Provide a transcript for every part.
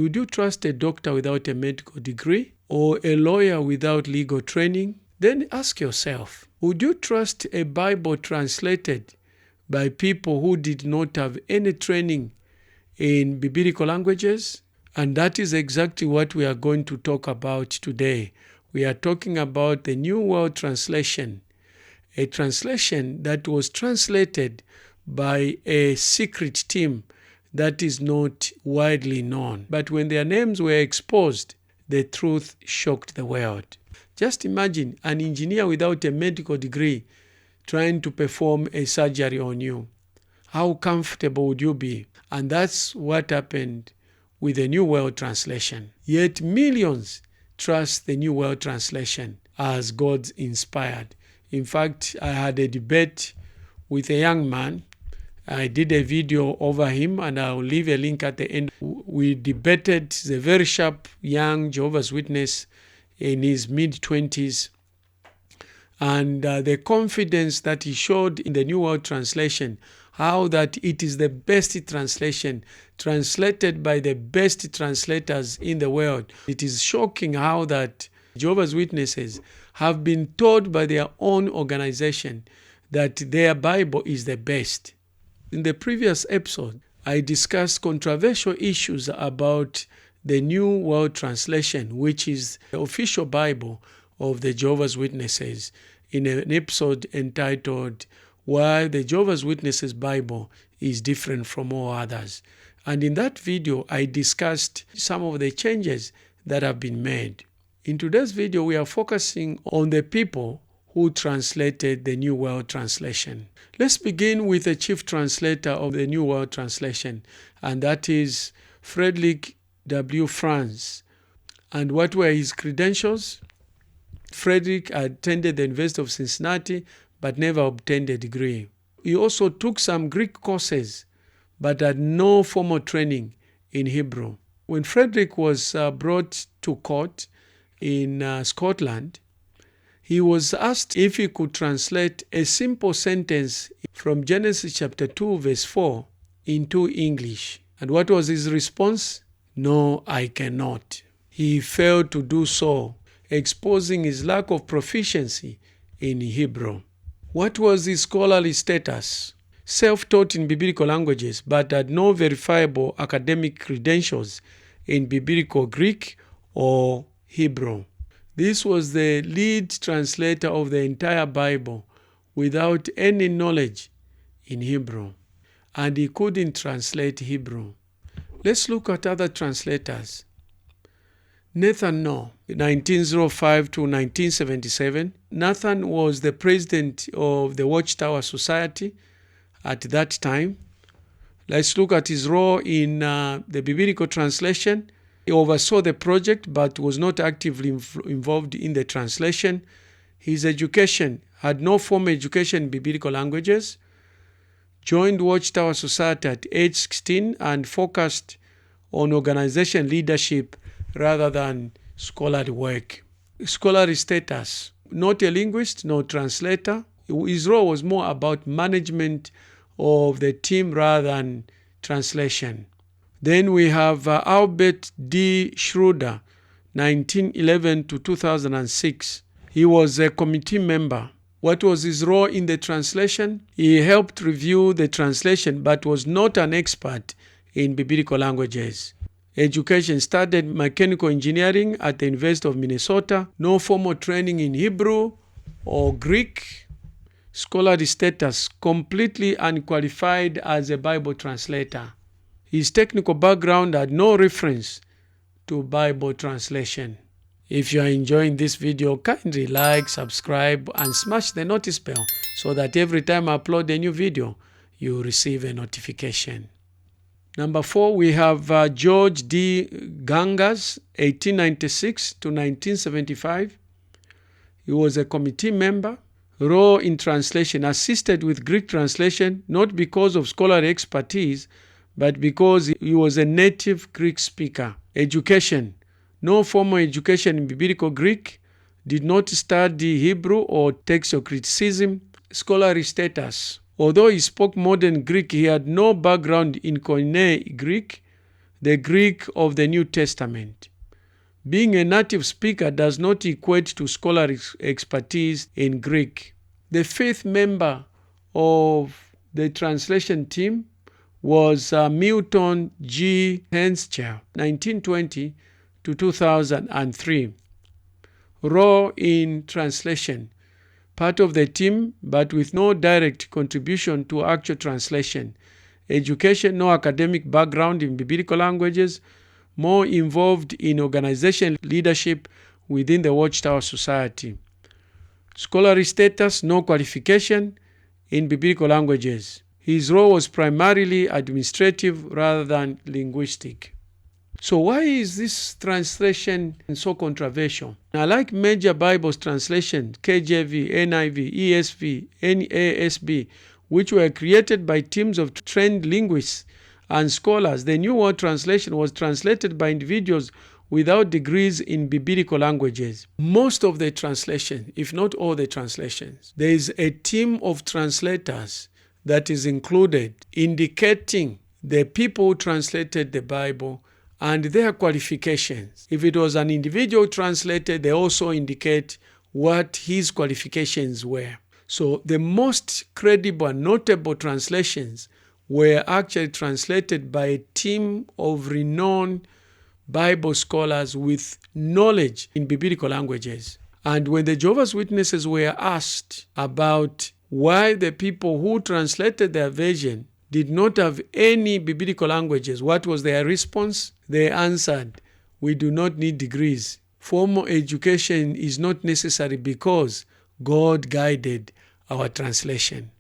Would you trust a doctor without a medical degree or a lawyer without legal training? Then ask yourself, would you trust a Bible translated by people who did not have any training in biblical languages? And that is exactly what we are going to talk about today. We are talking about the New World Translation, a translation that was translated by a secret team that is not widely known. But when their names were exposed, the truth shocked the world. Just imagine an engineer without a medical degree trying to perform a surgery on you. How comfortable would you be? And that's what happened with the New World Translation. Yet millions trust the New World Translation as God's inspired. In fact, I had a debate with a young man. I did a video over him, and I'll leave a link at the end. We debated the very sharp young Jehovah's Witness in his mid-20s. And the confidence that he showed in the New World Translation, how that it is the best translation, translated by the best translators in the world. It is shocking how that Jehovah's Witnesses have been told by their own organization that their Bible is the best. In the previous episode, I discussed controversial issues about the New World Translation, which is the official Bible of the Jehovah's Witnesses, in an episode entitled Why the Jehovah's Witnesses Bible is Different from All Others. And in that video, I discussed some of the changes that have been made. In today's video, we are focusing on the people who translated the New World Translation. Let's begin with the chief translator of the New World Translation, and that is Frederick W. Franz. And what were his credentials? Frederick attended the University of Cincinnati, but never obtained a degree. He also took some Greek courses, but had no formal training in Hebrew. When Frederick was brought to court in Scotland, he was asked if he could translate a simple sentence from Genesis chapter 2, verse 4 into English. And what was his response? No, I cannot. He failed to do so, exposing his lack of proficiency in Hebrew. What was his scholarly status? Self-taught in biblical languages, but had no verifiable academic credentials in biblical Greek or Hebrew. This was the lead translator of the entire Bible without any knowledge in Hebrew, and he couldn't translate Hebrew. Let's look at other translators. Nathan Noe, 1905 to 1977. Nathan was the president of the Watchtower Society at that time. Let's look at his role in the biblical translation. He oversaw the project but was not actively involved in the translation. His education had no formal education in biblical languages. Joined Watchtower Society at age 16 and focused on organization leadership rather than scholarly work. Scholarly status: not a linguist, no translator. His role was more about management of the team rather than translation. Then we have Albert D. Schroeder, 1911 to 2006. He was a committee member. What was his role in the translation? He helped review the translation but was not an expert in biblical languages. Education: studied mechanical engineering at the University of Minnesota. No formal training in Hebrew or Greek. Scholarly status: completely unqualified as a Bible translator. His technical background had no reference to Bible translation. If you are enjoying this video, kindly like, subscribe, and smash the notice bell so that every time I upload a new video, you receive a notification. Number 4, we have George D. Gangas, 1896 to 1975. He was a committee member. Role in translation: assisted with Greek translation, not because of scholarly expertise, but because he was a native Greek speaker. Education: no formal education in biblical Greek, did not study Hebrew or textual criticism. Scholarly status: although he spoke modern Greek, he had no background in Koine Greek, the Greek of the New Testament. Being a native speaker does not equate to scholarly expertise in Greek. The fifth member of the translation team was Milton G. Henscher, 1920 to 2003. Raw in translation, part of the team, but with no direct contribution to actual translation. Education, no academic background in biblical languages, more involved in organization leadership within the Watchtower Society. Scholarly status, no qualification in biblical languages. His role was primarily administrative rather than linguistic. So why is this translation so controversial? Now, like major Bible translations, KJV, NIV, ESV, NASB, which were created by teams of trained linguists and scholars, the New World Translation was translated by individuals without degrees in biblical languages. Most of the translation, if not all the translations, there is a team of translators that is included, indicating the people who translated the Bible and their qualifications. If it was an individual translator, they also indicate what his qualifications were. So the most credible and notable translations were actually translated by a team of renowned Bible scholars with knowledge in biblical languages. And when the Jehovah's Witnesses were asked about why the people who translated their version did not have any biblical languages, what was their response? They answered, "We do not need degrees. Formal education is not necessary because God guided our translation."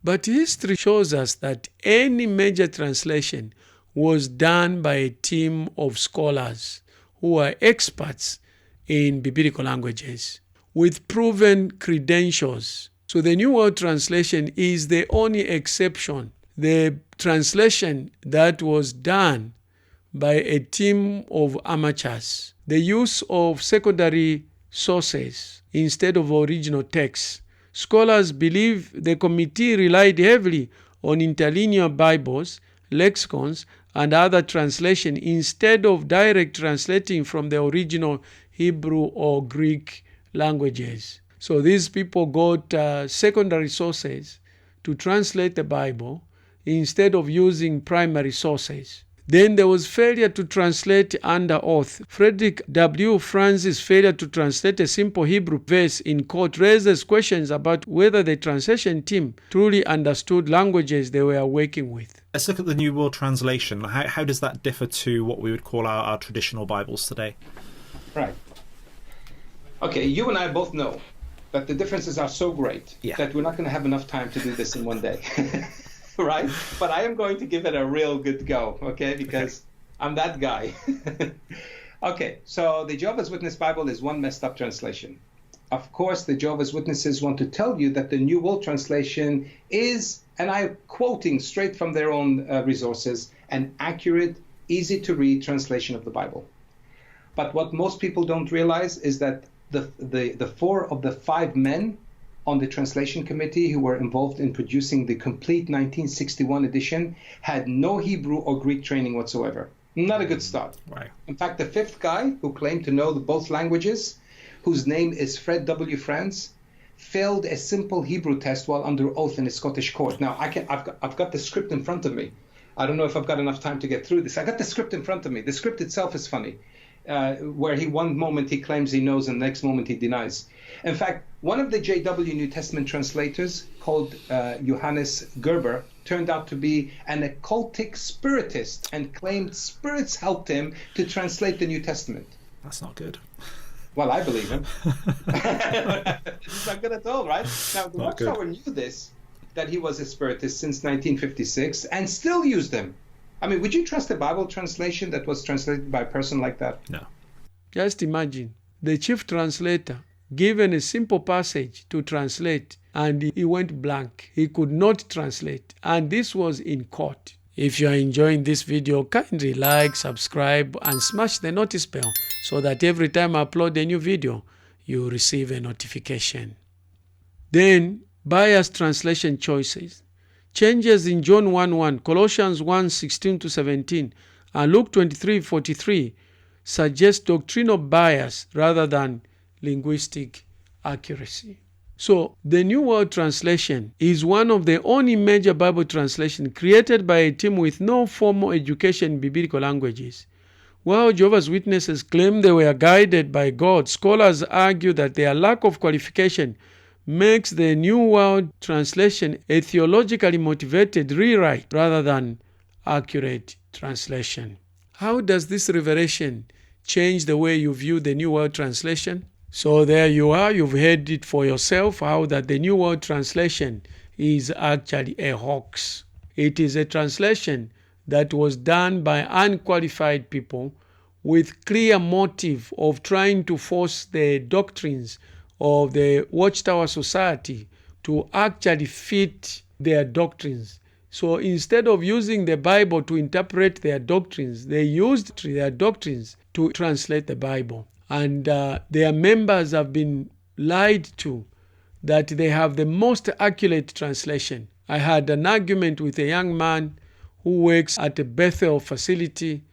But history shows us that any major translation was done by a team of scholars who are experts in biblical languages with proven credentials. So the New World Translation is the only exception. The translation that was done by a team of amateurs. The use of secondary sources instead of original texts. Scholars believe the committee relied heavily on interlinear Bibles, lexicons, and other translation instead of direct translating from the original Hebrew or Greek languages. So these people got secondary sources to translate the Bible instead of using primary sources. Then there was failure to translate under oath. Frederick W. Franz's failure to translate a simple Hebrew verse in court raises questions about whether the translation team truly understood languages they were working with. Let's look at the New World Translation. How does that differ to what we would call our traditional Bibles today? Right. Okay, you and I both know that the differences are so great that we're not going to have enough time to do this in one day. Right? But I am going to give it a real good go, okay? Because I'm that guy. Okay, so the Jehovah's Witness Bible is one messed up translation. Of course, the Jehovah's Witnesses want to tell you that the New World Translation is, and I'm quoting straight from their own resources, an accurate, easy-to-read translation of the Bible. But what most people don't realize is that the 4 of the 5 men on the translation committee who were involved in producing the complete 1961 edition had no Hebrew or Greek training whatsoever. Not a good start. Right. In fact, the 5th guy who claimed to know both languages, whose name is Fred W. Franz, failed a simple Hebrew test while under oath in a Scottish court. Now, I've got the script in front of me. I don't know if I've got enough time to get through this. I got the script in front of me. The script itself is funny. Where one moment he claims he knows and the next moment he denies. In fact, one of the JW New Testament translators called Johannes Gerber turned out to be an occultic spiritist and claimed spirits helped him to translate the New Testament. That's not good. Well, I believe him. It's not good at all, right? Now, the Watchtower knew this, that he was a spiritist since 1956 and still used him. I mean, would you trust a Bible translation that was translated by a person like that? No. Just imagine the chief translator given a simple passage to translate and he went blank. He could not translate. And this was in court. If you are enjoying this video, kindly like, subscribe, and smash the notice bell so that every time I upload a new video, you receive a notification. Then, biased translation choices. Changes in John 1:1, Colossians 1:16-17, And Luke 23:43 suggests doctrinal bias rather than linguistic accuracy. So the New World Translation is one of the only major Bible translations created by a team with no formal education in biblical languages. While Jehovah's Witnesses claim they were guided by God, scholars argue that their lack of qualification makes the New World Translation a theologically motivated rewrite rather than accurate translation. How does this revelation change the way you view the New World Translation? So there you are, you've heard it for yourself, how that the New World Translation is actually a hoax. It is a translation that was done by unqualified people with clear motive of trying to force the doctrines of the Watchtower Society to actually fit their doctrines. So instead of using the Bible to interpret their doctrines, they used their doctrines to translate the Bible. And their members have been lied to that they have the most accurate translation. I had an argument with a young man who works at a Bethel facility,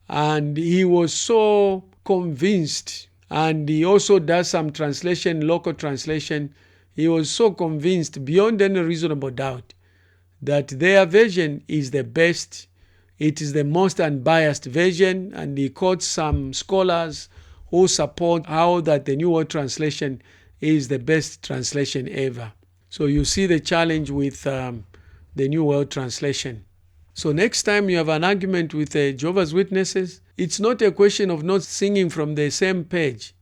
and he was so convinced, and he also does some translation, local translation. He was so convinced beyond any reasonable doubt that their version is the best. It is the most unbiased version, and he quotes some scholars who support how that the New World Translation is the best translation ever. So you see the challenge with the New World Translation. So next time you have an argument with Jehovah's Witnesses, it's not a question of not singing from the same page.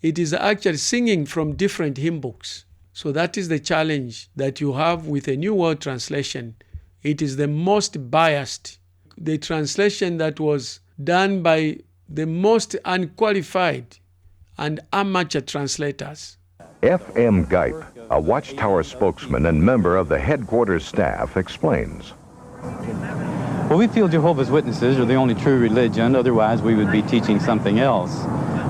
It is actually singing from different hymn books. So that is the challenge that you have with a New World Translation. It is the most biased. The translation that was done by the most unqualified and amateur translators. F.M. Gipe, a Watchtower spokesman and member of the headquarters staff, explains. Well, we feel Jehovah's Witnesses are the only true religion, otherwise we would be teaching something else.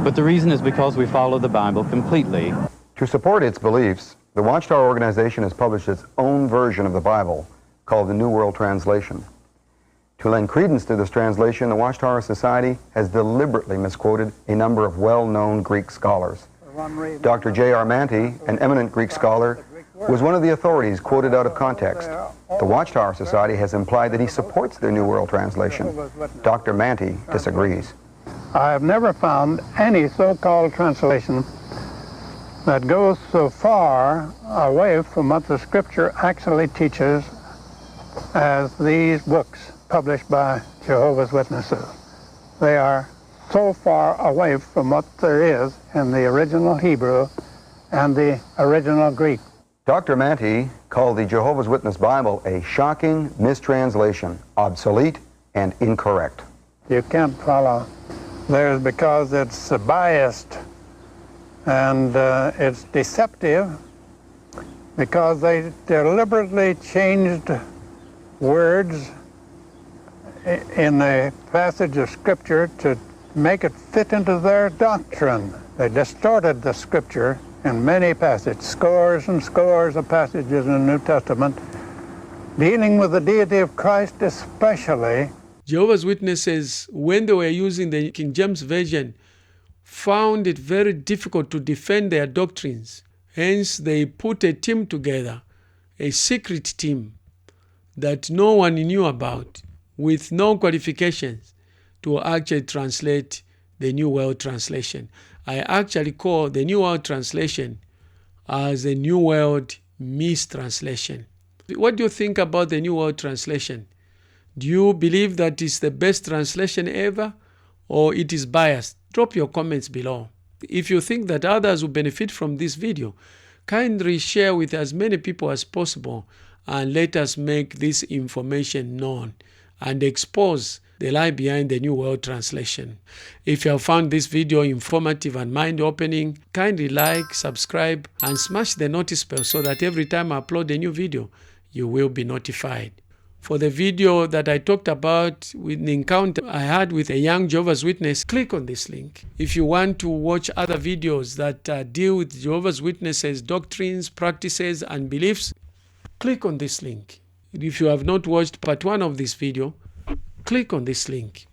But the reason is because we follow the Bible completely. To support its beliefs, the Watchtower organization has published its own version of the Bible called the New World Translation. To lend credence to this translation, the Watchtower Society has deliberately misquoted a number of well-known Greek scholars. Dr. J.R. Manty, an eminent Greek scholar, was one of the authorities quoted out of context. The Watchtower Society has implied that he supports their New World Translation. Dr. Manty disagrees. I have never found any so-called translation that goes so far away from what the Scripture actually teaches as these books published by Jehovah's Witnesses. They are so far away from what there is in the original Hebrew and the original Greek. Dr. Manty called the Jehovah's Witness Bible a shocking mistranslation, obsolete and incorrect. You can't follow theirs because it's biased and it's deceptive, because they deliberately changed words in a passage of Scripture to make it fit into their doctrine. They distorted the Scripture in many passages, scores and scores of passages in the New Testament, dealing with the deity of Christ especially. Jehovah's Witnesses, when they were using the King James Version, found it very difficult to defend their doctrines. Hence, they put a team together, a secret team that no one knew about, with no qualifications, to actually translate the New World Translation. I actually call the New World Translation as a New World mistranslation. What do you think about the New World Translation? Do you believe that it's the best translation ever, or it is biased? Drop your comments below. If you think that others will benefit from this video, kindly share with as many people as possible, and let us make this information known and expose the lie behind the New World Translation. If you have found this video informative and mind-opening, kindly like, subscribe, and smash the notice bell so that every time I upload a new video, you will be notified. For the video that I talked about with the encounter I had with a young Jehovah's Witness, click on this link. If you want to watch other videos that deal with Jehovah's Witnesses' doctrines, practices, and beliefs, click on this link. If you have not watched part 1 of this video, click on this link.